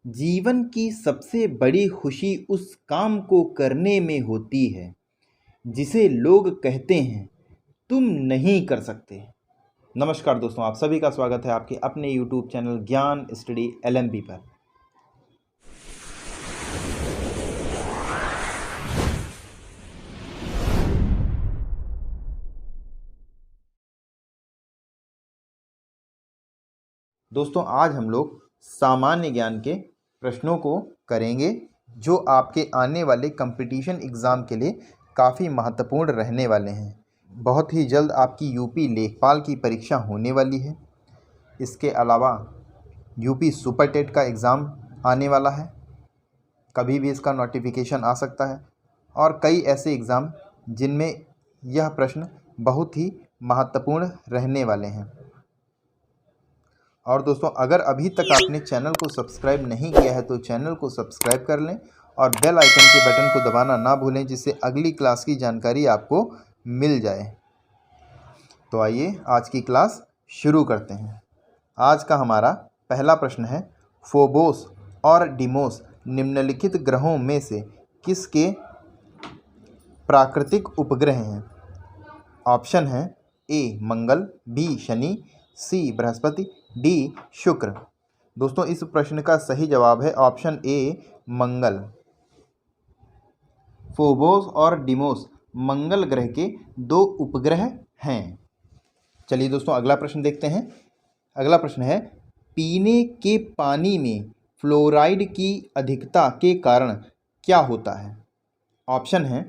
जीवन की सबसे बड़ी खुशी उस काम को करने में होती है जिसे लोग कहते हैं तुम नहीं कर सकते। नमस्कार दोस्तों, आप सभी का स्वागत है आपके अपने YouTube चैनल ज्ञान स्टडी LMB पर। दोस्तों, आज हम लोग सामान्य ज्ञान के प्रश्नों को करेंगे जो आपके आने वाले कंपटीशन एग्ज़ाम के लिए काफ़ी महत्वपूर्ण रहने वाले हैं। बहुत ही जल्द आपकी यूपी लेखपाल की परीक्षा होने वाली है। इसके अलावा यूपी सुपर टेट का एग्ज़ाम आने वाला है, कभी भी इसका नोटिफिकेशन आ सकता है। और कई ऐसे एग्ज़ाम जिनमें यह प्रश्न बहुत ही महत्वपूर्ण रहने वाले हैं। और दोस्तों, अगर अभी तक आपने चैनल को सब्सक्राइब नहीं किया है तो चैनल को सब्सक्राइब कर लें और बेल आइकन के बटन को दबाना ना भूलें, जिससे अगली क्लास की जानकारी आपको मिल जाए। तो आइए आज की क्लास शुरू करते हैं। आज का हमारा पहला प्रश्न है, फोबोस और डिमोस निम्नलिखित ग्रहों में से किसके प्राकृतिक उपग्रह हैं? ऑप्शन है ए मंगल, बी शनि, सी बृहस्पति, डी शुक्र। दोस्तों, इस प्रश्न का सही जवाब है ऑप्शन ए मंगल। फोबोस और डिमोस मंगल ग्रह के दो उपग्रह हैं। चलिए दोस्तों, अगला प्रश्न देखते हैं। अगला प्रश्न है, पीने के पानी में फ्लोराइड की अधिकता के कारण क्या होता है? ऑप्शन है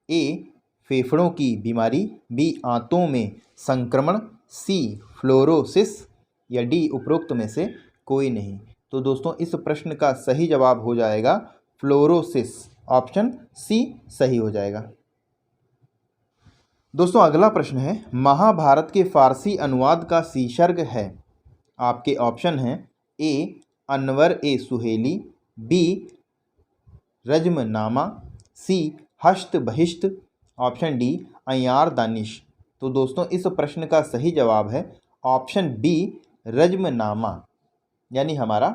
ए फेफड़ों की बीमारी, बी आंतों में संक्रमण, सी फ्लोरोसिस या डी उपरोक्त में से कोई नहीं। तो दोस्तों, इस प्रश्न का सही जवाब हो जाएगा फ्लोरोसिस। ऑप्शन सी सही हो जाएगा। दोस्तों, अगला प्रश्न है, महाभारत के फारसी अनुवाद का शीर्षक है। आपके ऑप्शन हैं ए अनवर ए सुहेली, बी रज्मनामा, सी हस्त बहिष्त, ऑप्शन डी अय्यार दानिश। तो दोस्तों, इस प्रश्न का सही जवाब है ऑप्शन बी रज्मनामा, यानी हमारा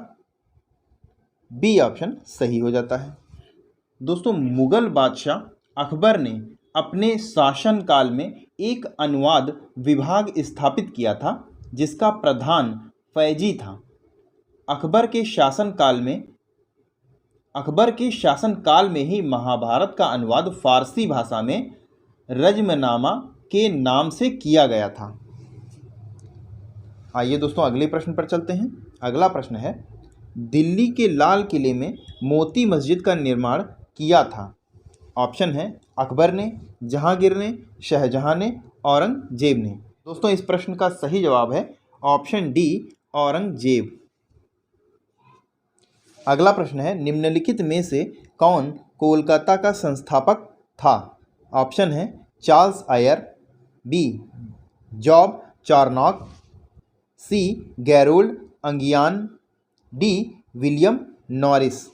बी ऑप्शन सही हो जाता है। दोस्तों, मुगल बादशाह अकबर ने अपने शासनकाल में एक अनुवाद विभाग स्थापित किया था जिसका प्रधान फैजी था। अकबर के शासनकाल में ही महाभारत का अनुवाद फारसी भाषा में रज्मनामा के नाम से किया गया था। आइए दोस्तों, अगले प्रश्न पर चलते हैं। अगला प्रश्न है, दिल्ली के लाल किले में मोती मस्जिद का निर्माण किया था। ऑप्शन है अकबर ने, जहांगीर ने, शाहजहां ने, औरंगजेब ने। दोस्तों, इस प्रश्न का सही जवाब है ऑप्शन डी औरंगजेब। अगला प्रश्न है, निम्नलिखित में से कौन कोलकाता का संस्थापक था? ऑप्शन है Charles Eyre, B Job Charnock, C Gerald अंगियान, डी विलियम नॉरिस।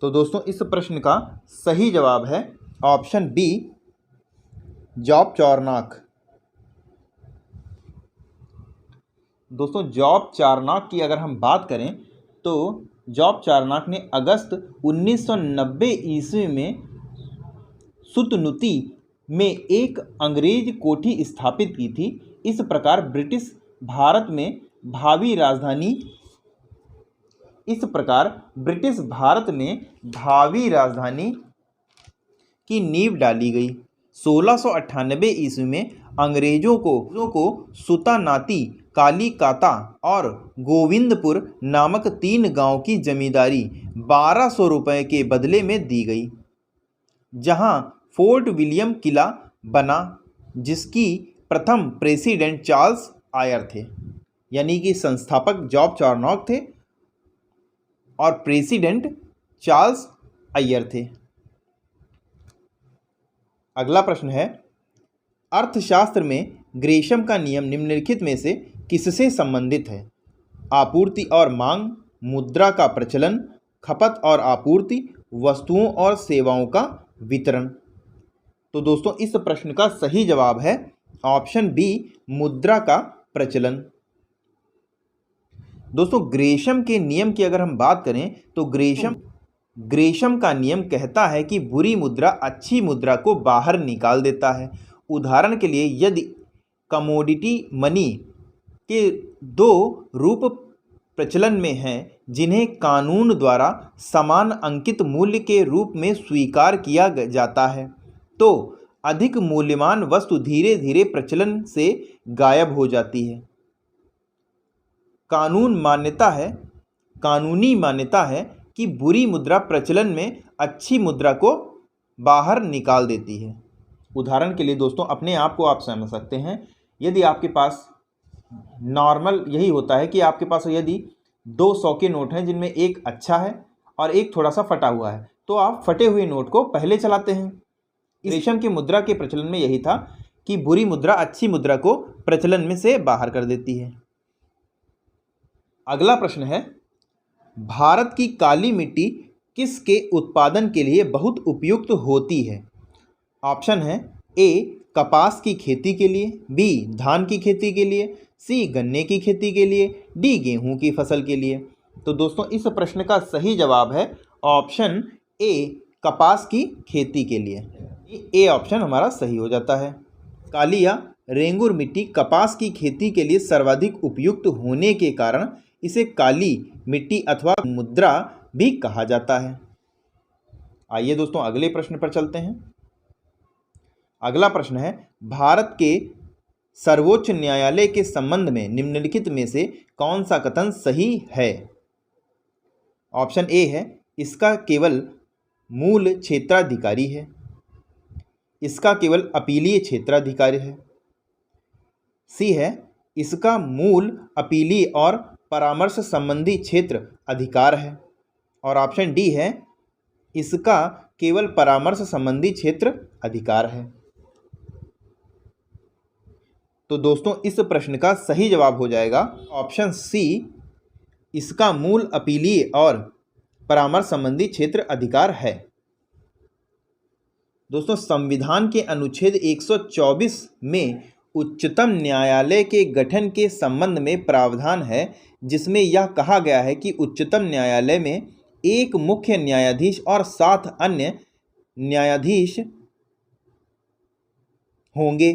तो दोस्तों, इस प्रश्न का सही जवाब है ऑप्शन बी जॉब चार्नॉक। दोस्तों, जॉब चार्नॉक की अगर हम बात करें तो जॉब चार्नॉक ने अगस्त 1990 ईस्वी में सुतनुती में एक अंग्रेज कोठी स्थापित की थी। इस प्रकार ब्रिटिश भारत में भावी राजधानी की नींव डाली गई। 1698 ईस्वी में अंग्रेजों को सुतानाती, कालीकाता और गोविंदपुर नामक 3 गांव की जमींदारी 1200 रुपये के बदले में दी गई, जहां फोर्ट विलियम किला बना, जिसकी प्रथम प्रेसिडेंट चार्ल्स आयर थे। यानी कि संस्थापक जॉब चार्नॉक थे और प्रेसिडेंट चार्ल्स आयर थे। अगला प्रश्न है, अर्थशास्त्र में ग्रेशम का नियम निम्नलिखित में से किससे संबंधित है? आपूर्ति और मांग, मुद्रा का प्रचलन, खपत और आपूर्ति, वस्तुओं और सेवाओं का वितरण। तो दोस्तों, इस प्रश्न का सही जवाब है ऑप्शन बी मुद्रा का प्रचलन। दोस्तों ग्रेशम के नियम की अगर हम बात करें तो ग्रेशम का नियम कहता है कि बुरी मुद्रा अच्छी मुद्रा को बाहर निकाल देता है। उदाहरण के लिए यदि कमोडिटी मनी के दो रूप प्रचलन में हैं जिन्हें कानून द्वारा समान अंकित मूल्य के रूप में स्वीकार किया जाता है, तो अधिक मूल्यवान वस्तु धीरे धीरे प्रचलन से गायब हो जाती है। कानूनी मान्यता है कि बुरी मुद्रा प्रचलन में अच्छी मुद्रा को बाहर निकाल देती है। उदाहरण के लिए दोस्तों अपने आप को आप समझ सकते हैं, यदि आपके पास नॉर्मल यही होता है कि आपके पास यदि 200 के नोट हैं जिनमें एक अच्छा है और एक थोड़ा सा फटा हुआ है, तो आप फटे हुए नोट को पहले चलाते हैं। रेशम की मुद्रा के प्रचलन में यही था कि बुरी मुद्रा अच्छी मुद्रा को प्रचलन में से बाहर कर देती है। अगला प्रश्न है, भारत की काली मिट्टी किसके उत्पादन के लिए बहुत उपयुक्त होती है? ऑप्शन है ए कपास की खेती के लिए, बी धान की खेती के लिए, सी गन्ने की खेती के लिए, डी गेहूं की फसल के लिए। तो दोस्तों इस प्रश्न का सही जवाब है ऑप्शन ए कपास की खेती के लिए। ए ऑप्शन हमारा सही हो जाता है। काली या रेंगुर मिट्टी कपास की खेती के लिए सर्वाधिक उपयुक्त होने के कारण इसे काली मिट्टी अथवा मुद्रा भी कहा जाता है। आइए दोस्तों अगले प्रश्न पर चलते हैं। अगला प्रश्न है, भारत के सर्वोच्च न्यायालय के संबंध में निम्नलिखित में से कौन सा कथन सही है? ऑप्शन ए है इसका केवल मूल क्षेत्राधिकारी है, इसका केवल अपीलीय क्षेत्राधिकारी है, सी है इसका मूल अपीलीय और परामर्श संबंधी क्षेत्र अधिकार है, और ऑप्शन डी है इसका केवल परामर्श संबंधी क्षेत्र अधिकार है। तो दोस्तों इस प्रश्न का सही जवाब हो जाएगा ऑप्शन सी, इसका मूल अपीलीय और परामर्श संबंधी क्षेत्र अधिकार है। दोस्तों संविधान के अनुच्छेद 124 में उच्चतम न्यायालय के गठन के संबंध में प्रावधान है, जिसमें यह कहा गया है कि उच्चतम न्यायालय में एक मुख्य न्यायाधीश और 7 अन्य न्यायाधीश होंगे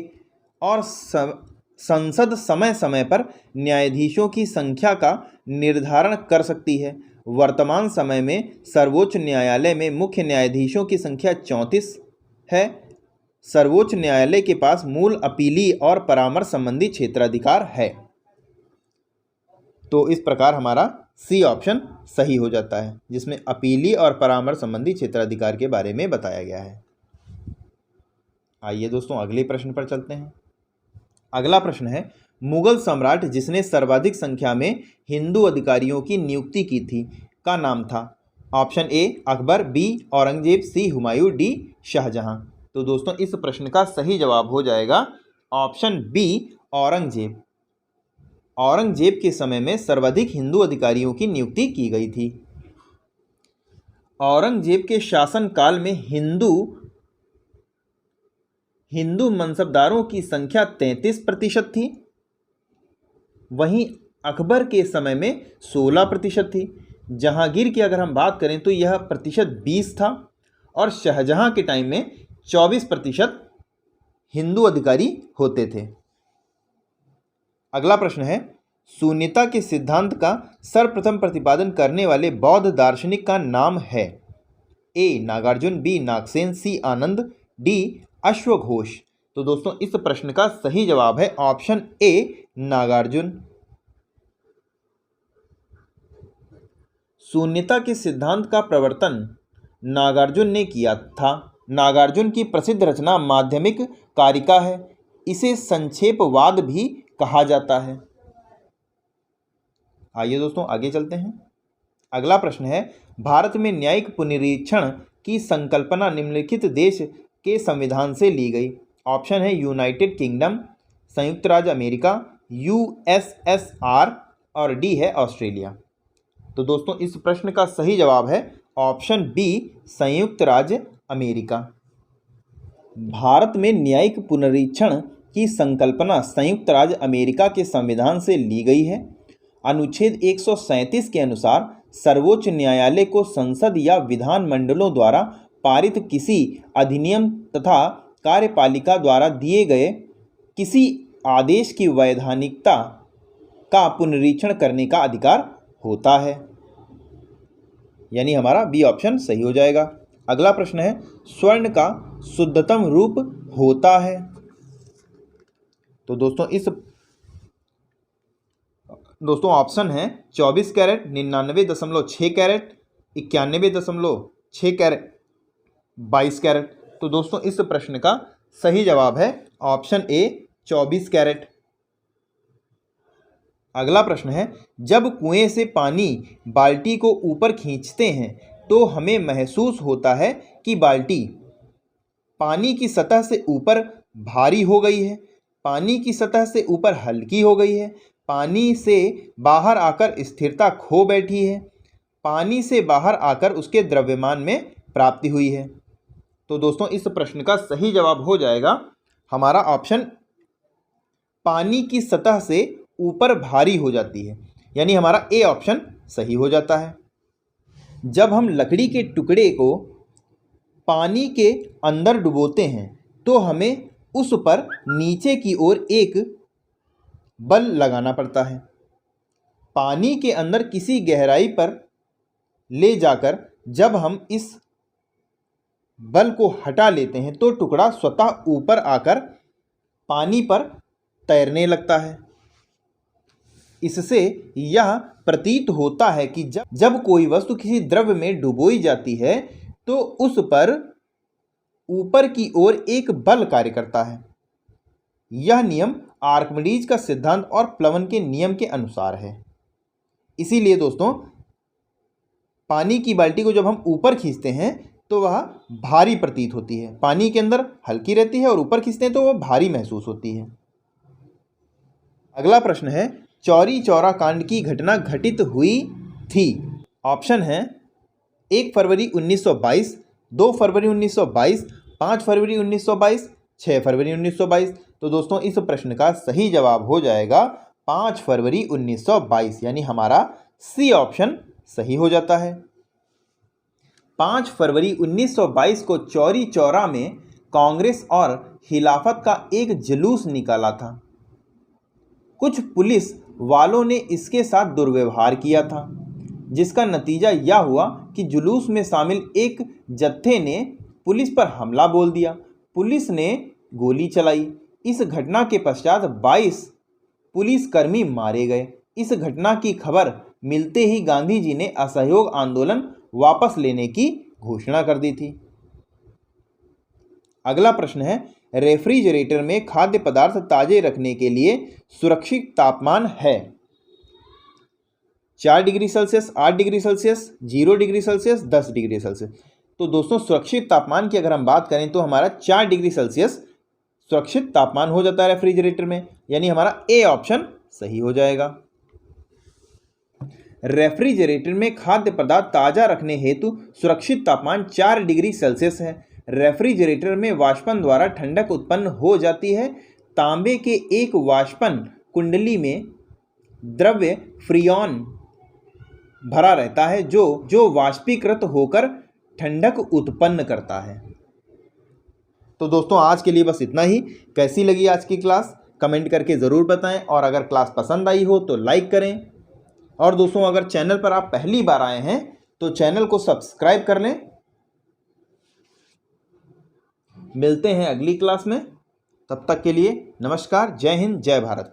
और संसद समय समय पर न्यायाधीशों की संख्या का निर्धारण कर सकती है। वर्तमान समय में सर्वोच्च न्यायालय में मुख्य न्यायाधीशों की संख्या 34 है। सर्वोच्च न्यायालय के पास मूल अपीलीय और परामर्श संबंधी क्षेत्राधिकार है। तो इस प्रकार हमारा सी ऑप्शन सही हो जाता है, जिसमें अपीलीय और परामर्श संबंधी क्षेत्राधिकार के बारे में बताया गया है। आइए दोस्तों अगले प्रश्न पर चलते हैं। अगला प्रश्न है, मुगल सम्राट जिसने सर्वाधिक संख्या में हिंदू अधिकारियों की नियुक्ति की थी का नाम था? Option A Akbar, B Aurangzeb, C Humayun, D Shahjahan. तो दोस्तों इस प्रश्न का सही जवाब हो जाएगा ऑप्शन बी औरंगजेब। औरंगजेब के समय में सर्वाधिक हिंदू अधिकारियों की नियुक्ति की गई थी। औरंगजेब के शासनकाल में हिंदू मनसबदारों की संख्या 33% थी। वहीं अकबर के समय में 16% थी। जहांगीर की अगर हम बात करें तो यह प्रतिशत 20 था, और शाहजहां के टाइम में 24% हिंदू अधिकारी होते थे। अगला प्रश्न है, शून्यता के सिद्धांत का सर्वप्रथम प्रतिपादन करने वाले बौद्ध दार्शनिक का नाम है? ए नागार्जुन, बी नागसेन, सी आनंद, डी अश्वघोष। तो दोस्तों इस प्रश्न का सही जवाब है ऑप्शन ए नागार्जुन। शून्यता के सिद्धांत का प्रवर्तन नागार्जुन ने किया था। नागार्जुन की प्रसिद्ध रचना माध्यमिक कारिका है। इसे संक्षेपवाद भी कहा जाता है। आइए दोस्तों आगे चलते हैं। अगला प्रश्न है, भारत में न्यायिक पुनरीक्षण की संकल्पना निम्नलिखित देश के संविधान से ली गई? ऑप्शन है यूनाइटेड किंगडम, संयुक्त राज्य अमेरिका, यूएसएसआर, और डी है ऑस्ट्रेलिया। तो दोस्तों इस प्रश्न का सही जवाब है ऑप्शन बी संयुक्त राज्य अमेरिका। भारत में न्यायिक पुनरीक्षण की संकल्पना संयुक्त राज्य अमेरिका के संविधान से ली गई है। अनुच्छेद 137 के अनुसार सर्वोच्च न्यायालय को संसद या विधानमंडलों द्वारा पारित किसी अधिनियम तथा कार्यपालिका द्वारा दिए गए किसी आदेश की वैधानिकता का पुनरीक्षण करने का अधिकार होता है। यानी हमारा बी ऑप्शन सही हो जाएगा। अगला प्रश्न है, स्वर्ण का शुद्धतम रूप होता है। तो दोस्तों ऑप्शन है 24 कैरेट, 99.6 कैरेट, 91.6 कैरेट, 22 कैरेट। तो दोस्तों इस प्रश्न का सही जवाब है ऑप्शन ए 24 कैरेट। अगला प्रश्न है, जब कुएं से पानी बाल्टी को ऊपर खींचते हैं तो हमें महसूस होता है कि बाल्टी पानी की सतह से ऊपर भारी हो गई है, पानी की सतह से ऊपर हल्की हो गई है, पानी से बाहर आकर स्थिरता खो बैठी है, पानी से बाहर आकर उसके द्रव्यमान में प्राप्ति हुई है। तो दोस्तों इस प्रश्न का सही जवाब हो जाएगा हमारा ऑप्शन पानी की सतह से ऊपर भारी हो जाती है, यानी हमारा ए ऑप्शन सही हो जाता है। जब हम लकड़ी के टुकड़े को पानी के अंदर डुबोते हैं तो हमें उस पर नीचे की ओर एक बल लगाना पड़ता है। पानी के अंदर किसी गहराई पर ले जाकर जब हम इस बल को हटा लेते हैं तो टुकड़ा स्वतः ऊपर आकर पानी पर तैरने लगता है। इससे यह प्रतीत होता है कि जब कोई वस्तु किसी द्रव्य में डुबोई जाती है तो उस पर ऊपर की ओर एक बल कार्य करता है। यह नियम आर्किमिडीज का सिद्धांत और प्लवन के नियम के अनुसार है। इसीलिए दोस्तों पानी की बाल्टी को जब हम ऊपर खींचते हैं तो वह भारी प्रतीत होती है, पानी के अंदर हल्की रहती है और ऊपर खींचते हैं तो वह भारी महसूस होती है। अगला प्रश्न है, चौरी चौरा कांड की घटना घटित हुई थी। ऑप्शन है 1 फरवरी 1922, 2 फरवरी 1922, 5 फरवरी 1922, 6 फरवरी 1922। तो दोस्तों इस प्रश्न का सही जवाब हो जाएगा 5 फरवरी 1922, यानी हमारा सी ऑप्शन सही हो जाता है। 5 फरवरी 1922 को चौरी चौरा में कांग्रेस और खिलाफत का एक जुलूस निकाला था। कुछ पुलिस वालों ने इसके साथ दुर्व्यवहार किया था, जिसका नतीजा यह हुआ कि जुलूस में शामिल एक जत्थे ने पुलिस पर हमला बोल दिया। पुलिस ने गोली चलाई। इस घटना के पश्चात 22 पुलिसकर्मी मारे गए। इस घटना की खबर मिलते ही गांधी जी ने असहयोग आंदोलन वापस लेने की घोषणा कर दी थी। अगला प्रश्न है, रेफ्रिजरेटर में खाद्य पदार्थ ताजे रखने के लिए सुरक्षित तापमान है 4 degree Celsius, 8 degree Celsius, 0 degree Celsius, 10 degree Celsius. तो दोस्तों सुरक्षित तापमान की अगर हम बात करें तो हमारा 4 डिग्री सेल्सियस सुरक्षित तापमान हो जाता है रेफ्रिजरेटर में, यानी हमारा ए ऑप्शन सही हो जाएगा। रेफ्रिजरेटर में खाद्य पदार्थ ताज़ा रखने हेतु सुरक्षित तापमान 4 डिग्री सेल्सियस है। रेफ्रिजरेटर में वाष्पन द्वारा ठंडक उत्पन्न हो जाती है। तांबे के एक वाष्पन कुंडली में द्रव्य फ्रियॉन भरा रहता है जो वाष्पीकृत होकर ठंडक उत्पन्न करता है। तो दोस्तों आज के लिए बस इतना ही। कैसी लगी आज की क्लास कमेंट करके ज़रूर बताएं, और अगर क्लास पसंद आई हो तो लाइक करें। और दोस्तों अगर चैनल पर आप पहली बार आए हैं तो चैनल को सब्सक्राइब कर लें। मिलते हैं अगली क्लास में, तब तक के लिए नमस्कार, जय हिंद, जय भारत।